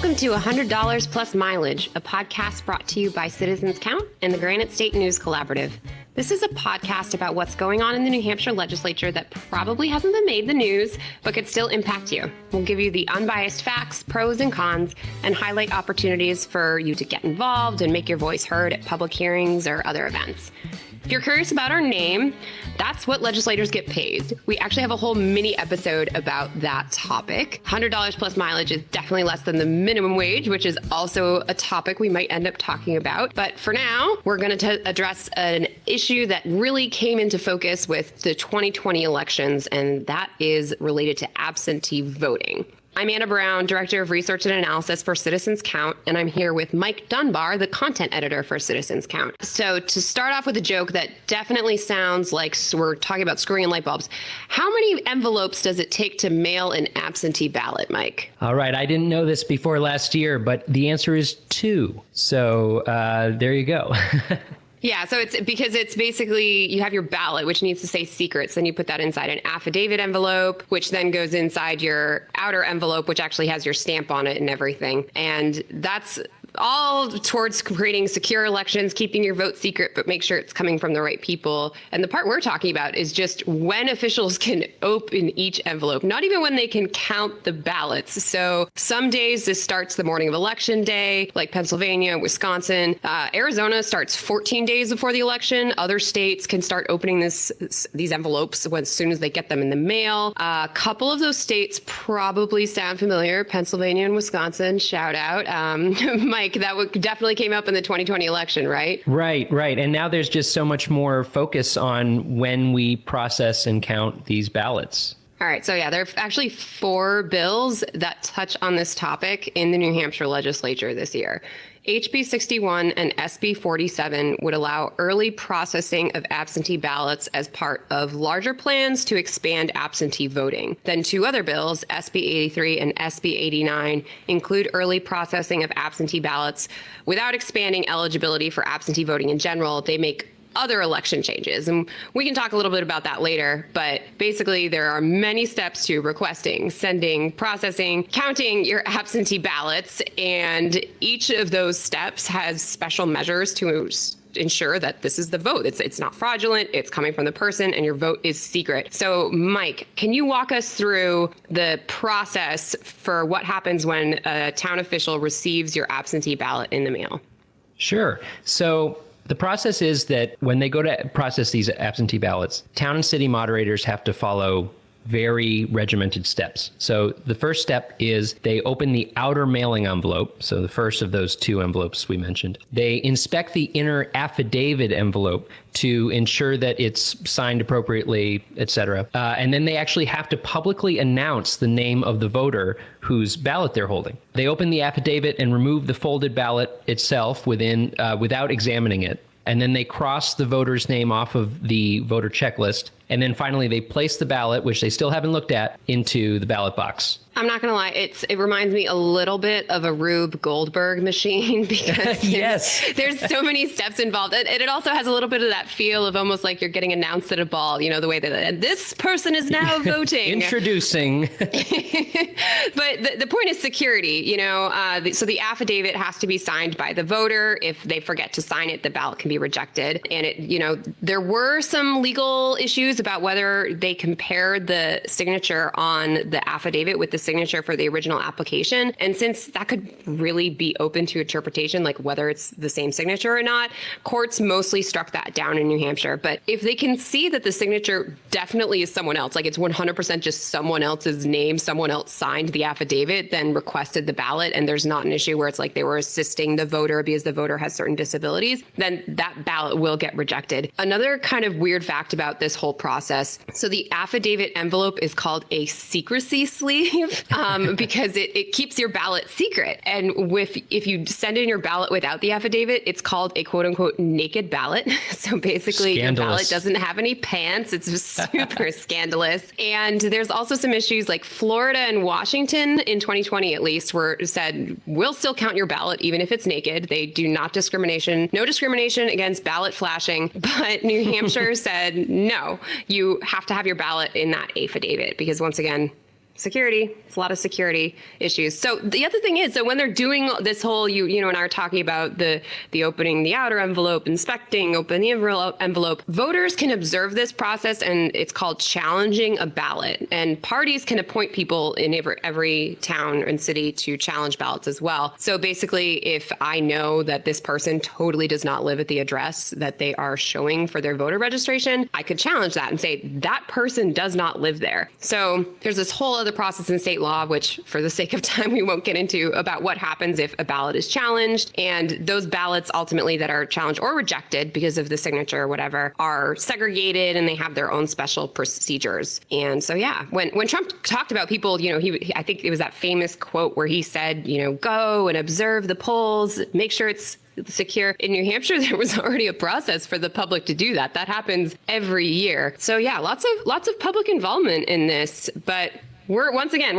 Welcome to $100 Plus Mileage, a podcast brought to you by Citizens Count and the Granite State News Collaborative. This is a podcast about what's going on in the New Hampshire legislature that probably hasn't been made the news, but could still impact you. We'll give you the unbiased facts, pros and cons, and highlight opportunities for you to get involved and make your voice heard at public hearings or other events. If you're curious about our name, that's what legislators get paid. We actually have a whole mini episode about that topic. $100 plus mileage is definitely less than the minimum wage, which is also a topic we might end up talking about. But for now, we're going to address an issue that really came into focus with the 2020 elections, and that is related to absentee voting. I'm Anna Brown, Director of Research and Analysis for Citizens Count, and I'm here with Mike Dunbar, the Content Editor for Citizens Count. So to start off with a joke that definitely sounds like we're talking about screwing in light bulbs, how many envelopes does it take to mail an absentee ballot, Mike? All right, I didn't know this before last year, but the answer is 2. So there you go. Yeah, so it's because it's basically you have your ballot, which needs to say secrets. Then you put that inside an affidavit envelope, which then goes inside your outer envelope, which actually has your stamp on it and everything. And that's all towards creating secure elections, keeping your vote secret, but make sure it's coming from the right people. And the part we're talking about is just when officials can open each envelope, not even when they can count the ballots. So some days this starts the morning of election day, like Pennsylvania, Wisconsin. Arizona starts 14 days before the election. Other states can start opening these envelopes as soon as they get them in the mail. A couple of those states probably sound familiar. Pennsylvania and Wisconsin, shout out. Mike, that definitely came up in the 2020 election, right? Right. And now there's just so much more focus on when we process and count these ballots. All right. So, yeah, there are actually 4 bills that touch on this topic in the New Hampshire legislature this year. HB 61 and SB 47 would allow early processing of absentee ballots as part of larger plans to expand absentee voting. Then 2 other bills, SB 83 and SB 89, include early processing of absentee ballots without expanding eligibility for absentee voting in general. They make other election changes. And we can talk a little bit about that later, but basically there are many steps to requesting, sending, processing, counting your absentee ballots, and each of those steps has special measures to ensure that this is the vote. It's not fraudulent, it's coming from the person, and your vote is secret. So, Mike, can you walk us through the process for what happens when a town official receives your absentee ballot in the mail? Sure. So the process is that when they go to process these absentee ballots, town and city moderators have to follow very regimented steps. So the first step is they open the outer mailing envelope, so the first of those 2 envelopes we mentioned. They inspect the inner affidavit envelope to ensure that it's signed appropriately, etc. And then they actually have to publicly announce the name of the voter whose ballot they're holding. They open the affidavit and remove the folded ballot itself without examining it. And then they cross the voter's name off of the voter checklist. And then finally, they place the ballot, which they still haven't looked at, into the ballot box. I'm not going to lie. It reminds me a little bit of a Rube Goldberg machine because there's so many steps involved. And it also has a little bit of that feel of almost like you're getting announced at a ball, the way that this person is now voting. Introducing. But the point is security, so the affidavit has to be signed by the voter. If they forget to sign it, the ballot can be rejected. And there were some legal issues about whether they compared the signature on the affidavit with the signature for the original application. And since that could really be open to interpretation, like whether it's the same signature or not, courts mostly struck that down in New Hampshire. But if they can see that the signature definitely is someone else, like it's 100% just someone else's name, someone else signed the affidavit, then requested the ballot, and there's not an issue where it's like they were assisting the voter because the voter has certain disabilities, then that ballot will get rejected. Another kind of weird fact about this whole process, so the affidavit envelope is called a secrecy sleeve. Because it keeps your ballot secret. And if you send in your ballot without the affidavit, it's called a quote unquote naked ballot. So basically your ballot doesn't have any pants. It's super scandalous. And there's also some issues like Florida and Washington in 2020, at least, said, we'll still count your ballot even if it's naked. They do no discrimination against ballot flashing. But New Hampshire said, no, you have to have your ballot in that affidavit because once again, Security. It's a lot of security issues. So the other thing is, so when they're doing this whole, you and I are talking about the opening the outer envelope, inspecting, open the envelope, voters can observe this process, and it's called challenging a ballot. And parties can appoint people in every town and city to challenge ballots as well. So basically, if I know that this person totally does not live at the address that they are showing for their voter registration, I could challenge that and say that person does not live there. So there's this whole other process in state law, which for the sake of time, we won't get into, about what happens if a ballot is challenged. And those ballots ultimately that are challenged or rejected because of the signature or whatever are segregated, and they have their own special procedures. And so, yeah, when Trump talked about people, I think it was that famous quote where he said, go and observe the polls, make sure it's secure. In New Hampshire, there was already a process for the public to do that. That happens every year. So yeah, lots of public involvement in this, but we're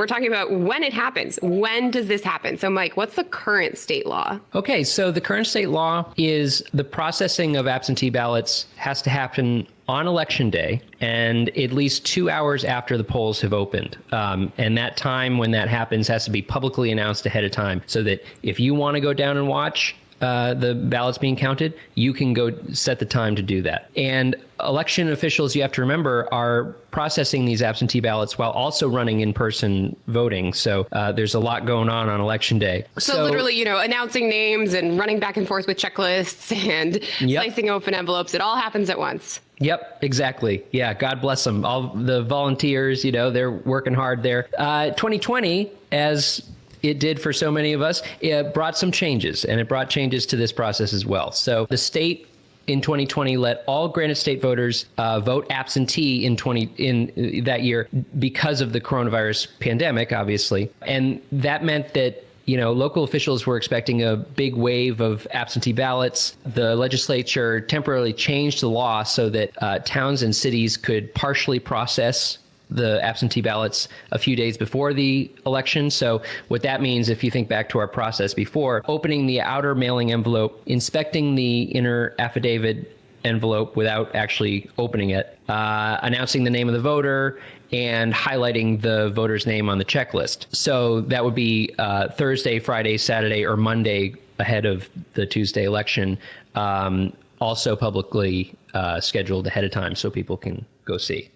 talking about when it happens. When does this happen? So Mike, what's the current state law? Okay, so the current state law is the processing of absentee ballots has to happen on election day and at least 2 hours after the polls have opened. And that time when that happens has to be publicly announced ahead of time, so that if you want to go down and watch the ballots being counted, you can go set the time to do that. And election officials, you have to remember, are processing these absentee ballots while also running in-person voting. So there's a lot going on election day. So literally, announcing names and running back and forth with checklists and slicing open envelopes, it all happens at once. Yep, exactly. Yeah, God bless them. All the volunteers, they're working hard there. 2020, as it did for so many of us, it brought some changes, and it brought changes to this process as well. So the state in 2020 let all Granite State voters vote absentee in that year because of the coronavirus pandemic, obviously. And that meant that local officials were expecting a big wave of absentee ballots. The legislature temporarily changed the law so that towns and cities could partially process the absentee ballots a few days before the election. So what that means, if you think back to our process before, opening the outer mailing envelope, inspecting the inner affidavit envelope without actually opening it, announcing the name of the voter, and highlighting the voter's name on the checklist. So that would be Thursday, Friday, Saturday, or Monday ahead of the Tuesday election, also publicly scheduled ahead of time so people can go see.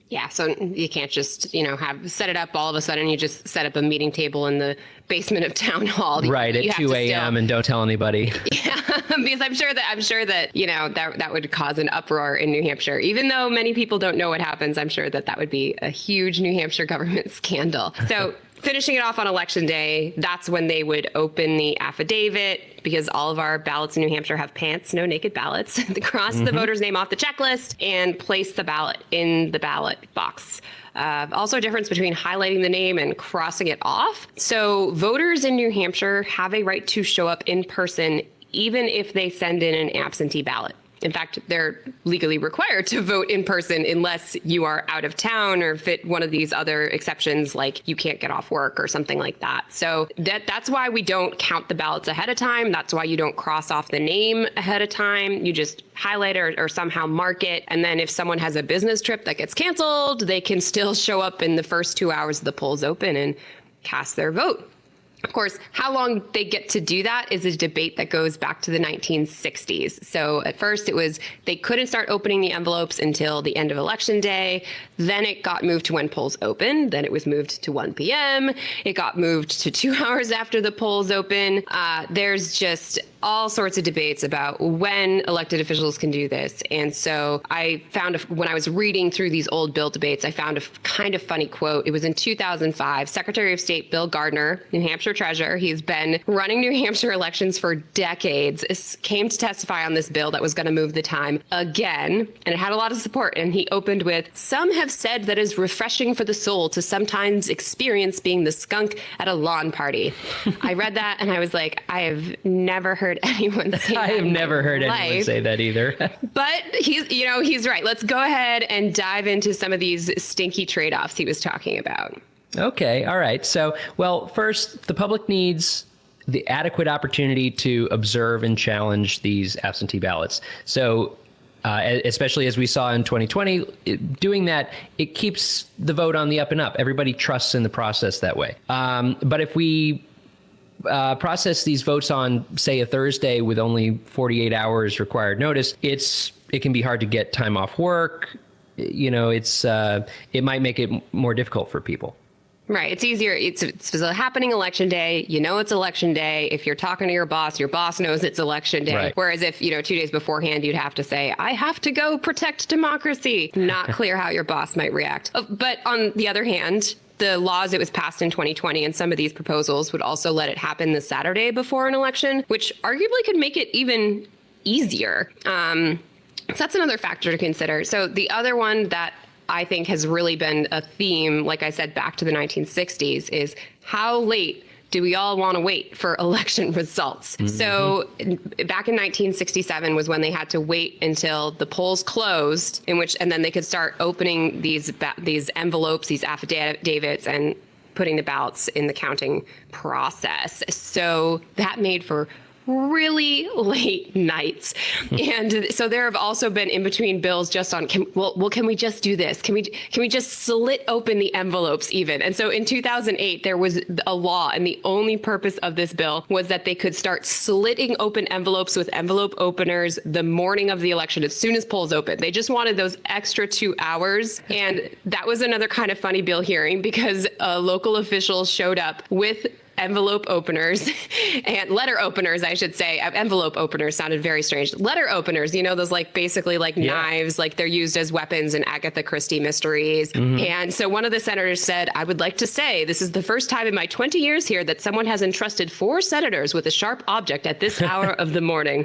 Yeah, so you can't just, set it up all of a sudden. You just set up a meeting table in the basement of town hall. Right, at 2 a.m. and don't tell anybody. Yeah, because I'm sure that that would cause an uproar in New Hampshire. Even though many people don't know what happens, I'm sure that would be a huge New Hampshire government scandal. So finishing it off on election day, that's when they would open the affidavit, because all of our ballots in New Hampshire have pants, no naked ballots. They cross the voter's name off the checklist and place the ballot in the ballot box. Also a difference between highlighting the name and crossing it off. So voters in New Hampshire have a right to show up in person, even if they send in an absentee ballot. In fact, they're legally required to vote in person unless you are out of town or fit one of these other exceptions, like you can't get off work or something like that. So that's why we don't count the ballots ahead of time. That's why you don't cross off the name ahead of time. You just highlight or somehow mark it. And then if someone has a business trip that gets canceled, they can still show up in the first 2 hours of the polls open and cast their vote. Of course, how long they get to do that is a debate that goes back to the 1960s. So at first it was they couldn't start opening the envelopes until the end of election day. Then it got moved to when polls open. Then it was moved to 1 p.m. It got moved to 2 hours after the polls open. There's just all sorts of debates about when elected officials can do this. And so I found, when I was reading through these old bill debates, I found a kind of funny quote. It was in 2005. Secretary of State Bill Gardner, New Hampshire treasurer, he's been running New Hampshire elections for decades, came to testify on this bill that was going to move the time again. And it had a lot of support. And he opened with, "Some have said that is refreshing for the soul to sometimes experience being the skunk at a lawn party." I read that and I was like, I have never heard anyone say that. I have never heard anyone say that either. But he's right. Let's go ahead and dive into some of these stinky trade-offs he was talking about. Okay. All right. So, well, first, the public needs the adequate opportunity to observe and challenge these absentee ballots. So especially as we saw in 2020. Doing that, it keeps the vote on the up and up. Everybody trusts in the process that way. But if we process these votes on, say, a Thursday with only 48 hours required notice, it can be hard to get time off work. It might make it more difficult for people. Right. It's easier. It's happening election day. It's election day. If you're talking to your boss knows it's election day. Right. Whereas if, 2 days beforehand, you'd have to say, I have to go protect democracy. Not clear how your boss might react. But on the other hand, the laws that was passed in 2020 and some of these proposals would also let it happen the Saturday before an election, which arguably could make it even easier. So that's another factor to consider. So the other one that I think has really been a theme, like I said, back to the 1960s, is how late do we all want to wait for election results? Mm-hmm. So back in 1967 was when they had to wait until the polls closed, and then they could start opening these envelopes, these affidavits, and putting the ballots in the counting process. So that made for really late nights. And so there have also been in between bills just on, can we just do this? Can we just slit open the envelopes even? And so in 2008, there was a law, and the only purpose of this bill was that they could start slitting open envelopes with envelope openers the morning of the election, as soon as polls open. They just wanted those extra 2 hours. And that was another kind of funny bill hearing, because local officials showed up with envelope openers and letter openers, I should say. Envelope openers sounded very strange. Letter openers, those basically knives, like they're used as weapons in Agatha Christie mysteries. Mm-hmm. And so one of the senators said, I would like to say this is the first time in my 20 years here that someone has entrusted 4 senators with a sharp object at this hour of the morning.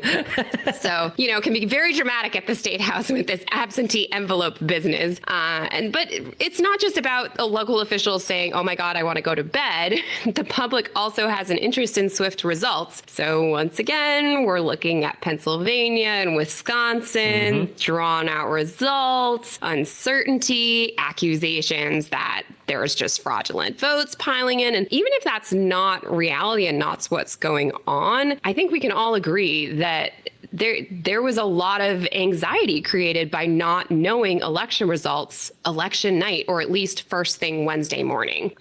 So, it can be very dramatic at the State House with this absentee envelope business. But it's not just about local officials saying, oh my God, I want to go to bed. The public also has an interest in swift results. So once again, we're looking at Pennsylvania and Wisconsin, drawn out results, uncertainty, accusations that there's just fraudulent votes piling in. And even if that's not reality and not what's going on, I think we can all agree that there was a lot of anxiety created by not knowing election results election night, or at least first thing Wednesday morning.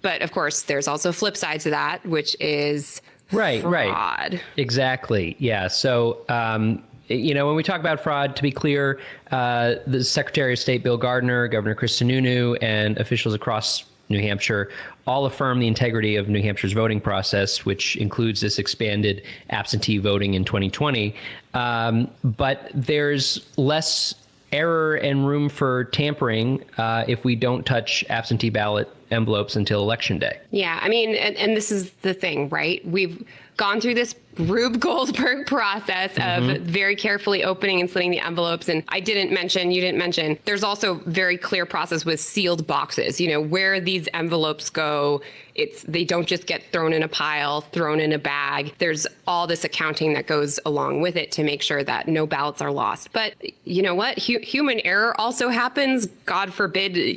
But of course, there's also flip sides to that, which is fraud. Right. Exactly. Yeah. So, when we talk about fraud, to be clear, the Secretary of State Bill Gardner, Governor Chris Sununu, and officials across New Hampshire all affirm the integrity of New Hampshire's voting process, which includes this expanded absentee voting in 2020. But there's less error and room for tampering if we don't touch absentee ballot envelopes until Election Day. Yeah, I mean, and this is the thing, right? We've gone through this Rube Goldberg process of very carefully opening and slitting the envelopes. And you didn't mention, there's also very clear process with sealed boxes, where these envelopes go. They don't just get thrown in a pile, thrown in a bag. There's all this accounting that goes along with it to make sure that no ballots are lost. But you know what? Human error also happens. God forbid,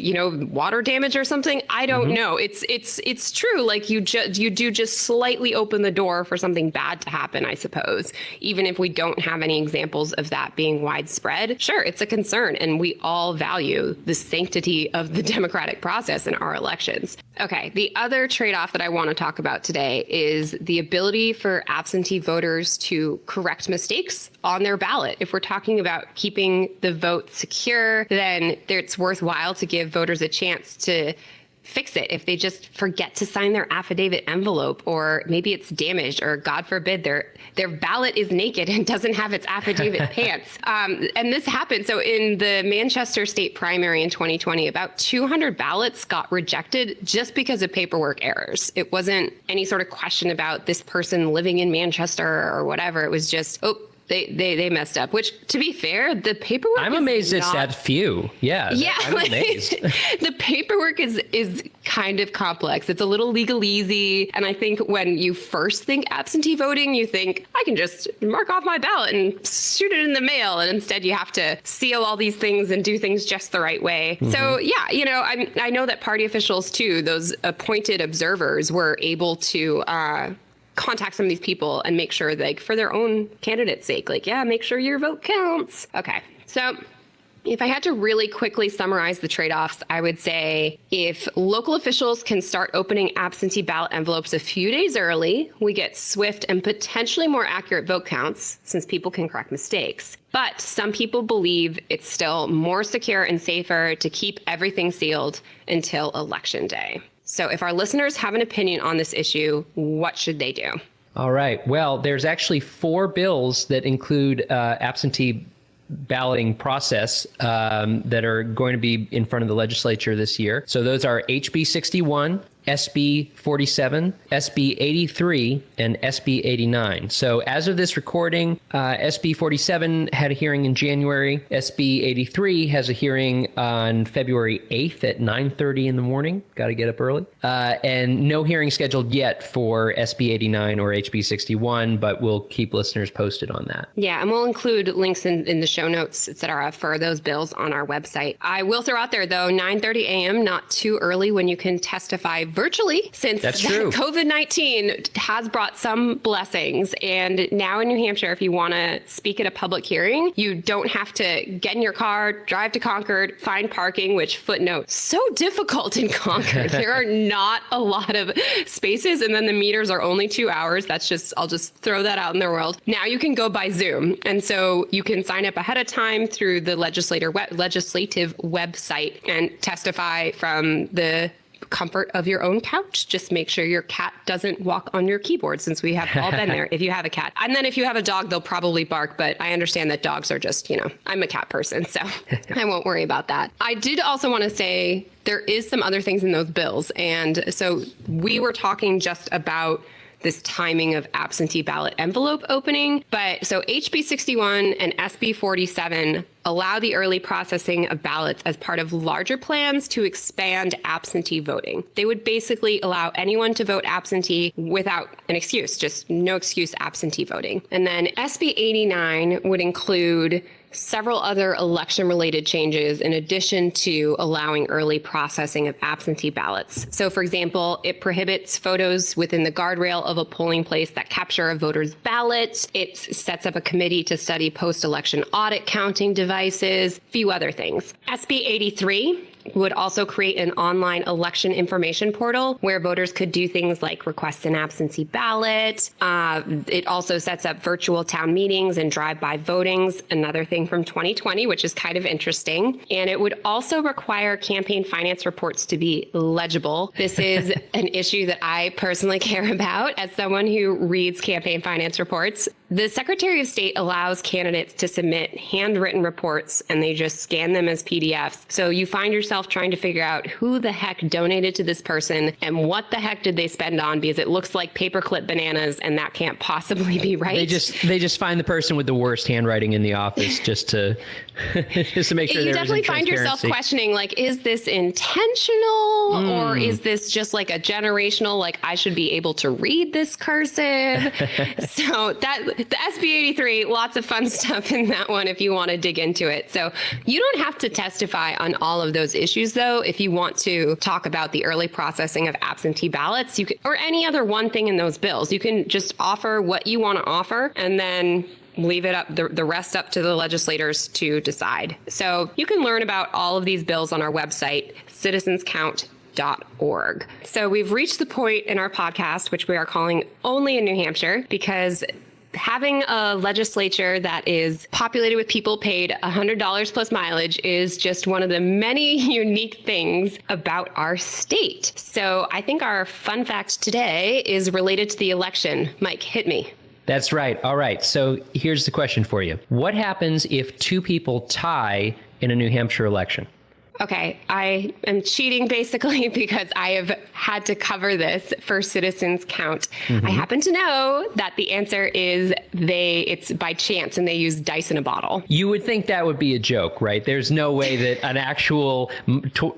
water damage or something. I don't know. It's true. Like you do just slightly open the door for something bad to happen, I suppose, even if we don't have any examples of that being widespread. Sure, it's a concern, and we all value the sanctity of the democratic process in our elections. Okay, the other trade-off that I want to talk about today is the ability for absentee voters to correct mistakes on their ballot. If we're talking about keeping the vote secure, then it's worthwhile to give voters a chance to fix it if they just forget to sign their affidavit envelope, or maybe it's damaged, or God forbid their ballot is naked and doesn't have its affidavit pants. And this happened. So in the Manchester state primary in 2020, about 200 ballots got rejected just because of paperwork errors. It wasn't any sort of question about this person living in Manchester or whatever. It was just, They messed up, which, to be fair, the paperwork I'm amazed it's that few. Yeah. I'm amazed. The paperwork is kind of complex. It's a little legalese. And I think when you first think absentee voting, you think, I can just mark off my ballot and shoot it in the mail. And instead you have to seal all these things and do things just the right way. So, yeah, I know that party officials, too, those appointed observers, were able to contact some of these people and make sure, like, for their own candidate's sake, like, yeah, make sure your vote counts. Okay, so if I had to really quickly summarize the trade-offs, I would say if local officials can start opening absentee ballot envelopes a few days early, we get swift and potentially more accurate vote counts since people can correct mistakes. But some people believe it's still more secure and safer to keep everything sealed until Election Day. So if our listeners have an opinion on this issue, what should they do? All right. Well, there's actually 4 bills that include absentee balloting process that are going to be in front of the legislature this year. So those are HB 61, SB 47, SB 83, and SB 89. So as of this recording, SB 47 had a hearing in January. SB 83 has a hearing on February 8th at 9:30 in the morning. Got to get up early. And no hearing scheduled yet for SB 89 or HB 61, but we'll keep listeners posted on that. Yeah, and we'll include links in the show notes, et cetera, for those bills on our website. I will throw out there, though, 9:30 a.m., not too early when you can testify virtually, since COVID-19 has brought some blessings. And now in New Hampshire, if you want to speak at a public hearing, you don't have to get in your car, drive to Concord, find parking, which, footnote, so difficult in Concord. There are not a lot of spaces, and then the meters are only 2 hours. I'll just throw that out in the world. Now you can go by Zoom. And so you can sign up ahead of time through the legislative website and testify from the comfort of your own couch. Just make sure your cat doesn't walk on your keyboard, since we have all been there if you have a cat. And then if you have a dog, they'll probably bark, but I understand that dogs are just, I'm a cat person, so I won't worry about that. I did also want to say there is some other things in those bills. And so we were talking just about this timing of absentee ballot envelope opening. But so HB 61 and SB 47 allow the early processing of ballots as part of larger plans to expand absentee voting. They would basically allow anyone to vote absentee without an excuse, just no excuse absentee voting. And then SB 89 would include several other election-related changes in addition to allowing early processing of absentee ballots. So, for example, it prohibits photos within the guardrail of a polling place that capture a voter's ballot. It sets up a committee to study post-election audit counting devices, a few other things. SB 83 would also create an online election information portal where voters could do things like request an absentee ballot. It also sets up virtual town meetings and drive-by votings, another thing from 2020, which is kind of interesting. And it would also require campaign finance reports to be legible. This is an issue that I personally care about as someone who reads campaign finance reports. The Secretary of State allows candidates to submit handwritten reports, and they just scan them as PDFs. So you find yourself trying to figure out who the heck donated to this person and what the heck did they spend on, because it looks like paperclip bananas, and that can't possibly be right. They just find the person with the worst handwriting in the office just to just to make sure. You definitely find yourself questioning, like, is this intentional or is this just like a generational, like, I should be able to read this cursive? So the SB 83, lots of fun stuff in that one if you want to dig into it. So you don't have to testify on all of those issues, though. If you want to talk about the early processing of absentee ballots, you could, or any other one thing in those bills, you can just offer what you want to offer and then leave it up, the rest up to the legislators to decide. So you can learn about all of these bills on our website, citizenscount.org. So we've reached the point in our podcast, which we are calling Only in New Hampshire, because having a legislature that is populated with people paid $100 plus mileage is just one of the many unique things about our state. So I think our fun fact today is related to the election. Mike, hit me. That's right. All right. So here's the question for you. What happens if 2 people tie in a New Hampshire election? Okay, I am cheating basically because I have had to cover this for Citizens Count. Mm-hmm. I happen to know that the answer is it's by chance and they use dice in a bottle. You would think that would be a joke, right? There's no way that an actual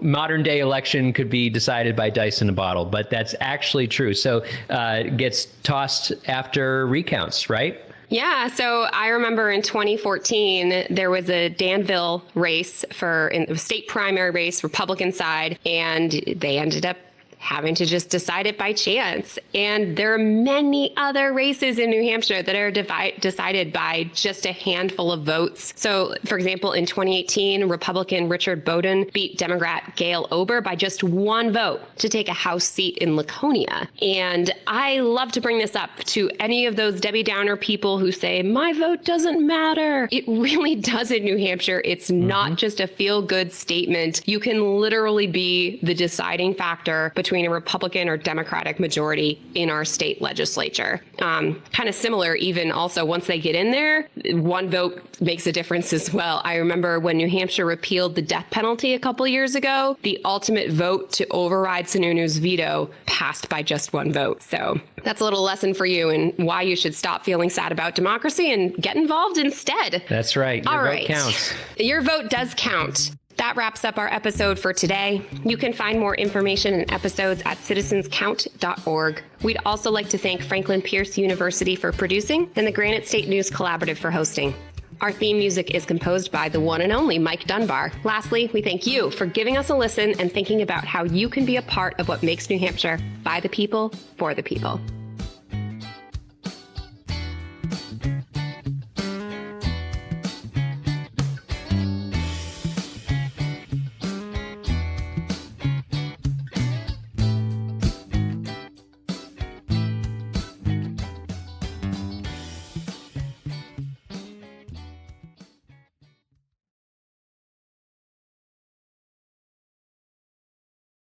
modern day election could be decided by dice in a bottle, but that's actually true. So it gets tossed after recounts, right? Yeah, so I remember in 2014, there was a Danville race in the state primary race, Republican side, and they ended up having to just decide it by chance. And there are many other races in New Hampshire that are decided by just a handful of votes. So, for example, in 2018, Republican Richard Bowden beat Democrat Gail Ober by just one vote to take a House seat in Laconia. And I love to bring this up to any of those Debbie Downer people who say, my vote doesn't matter. It really does in New Hampshire. It's not just a feel-good statement. You can literally be the deciding factor between a Republican or Democratic majority in our state legislature. Kind of similar, even also once they get in there, one vote makes a difference as well. I remember when New Hampshire repealed the death penalty a couple years ago, the ultimate vote to override Sununu's veto passed by just one vote. So that's a little lesson for you and why you should stop feeling sad about democracy and get involved instead. That's right. Your vote counts. Your vote does count. That wraps up our episode for today. You can find more information and episodes at citizenscount.org. We'd also like to thank Franklin Pierce University for producing and the Granite State News Collaborative for hosting. Our theme music is composed by the one and only Mike Dunbar. Lastly, we thank you for giving us a listen and thinking about how you can be a part of what makes New Hampshire by the people, for the people.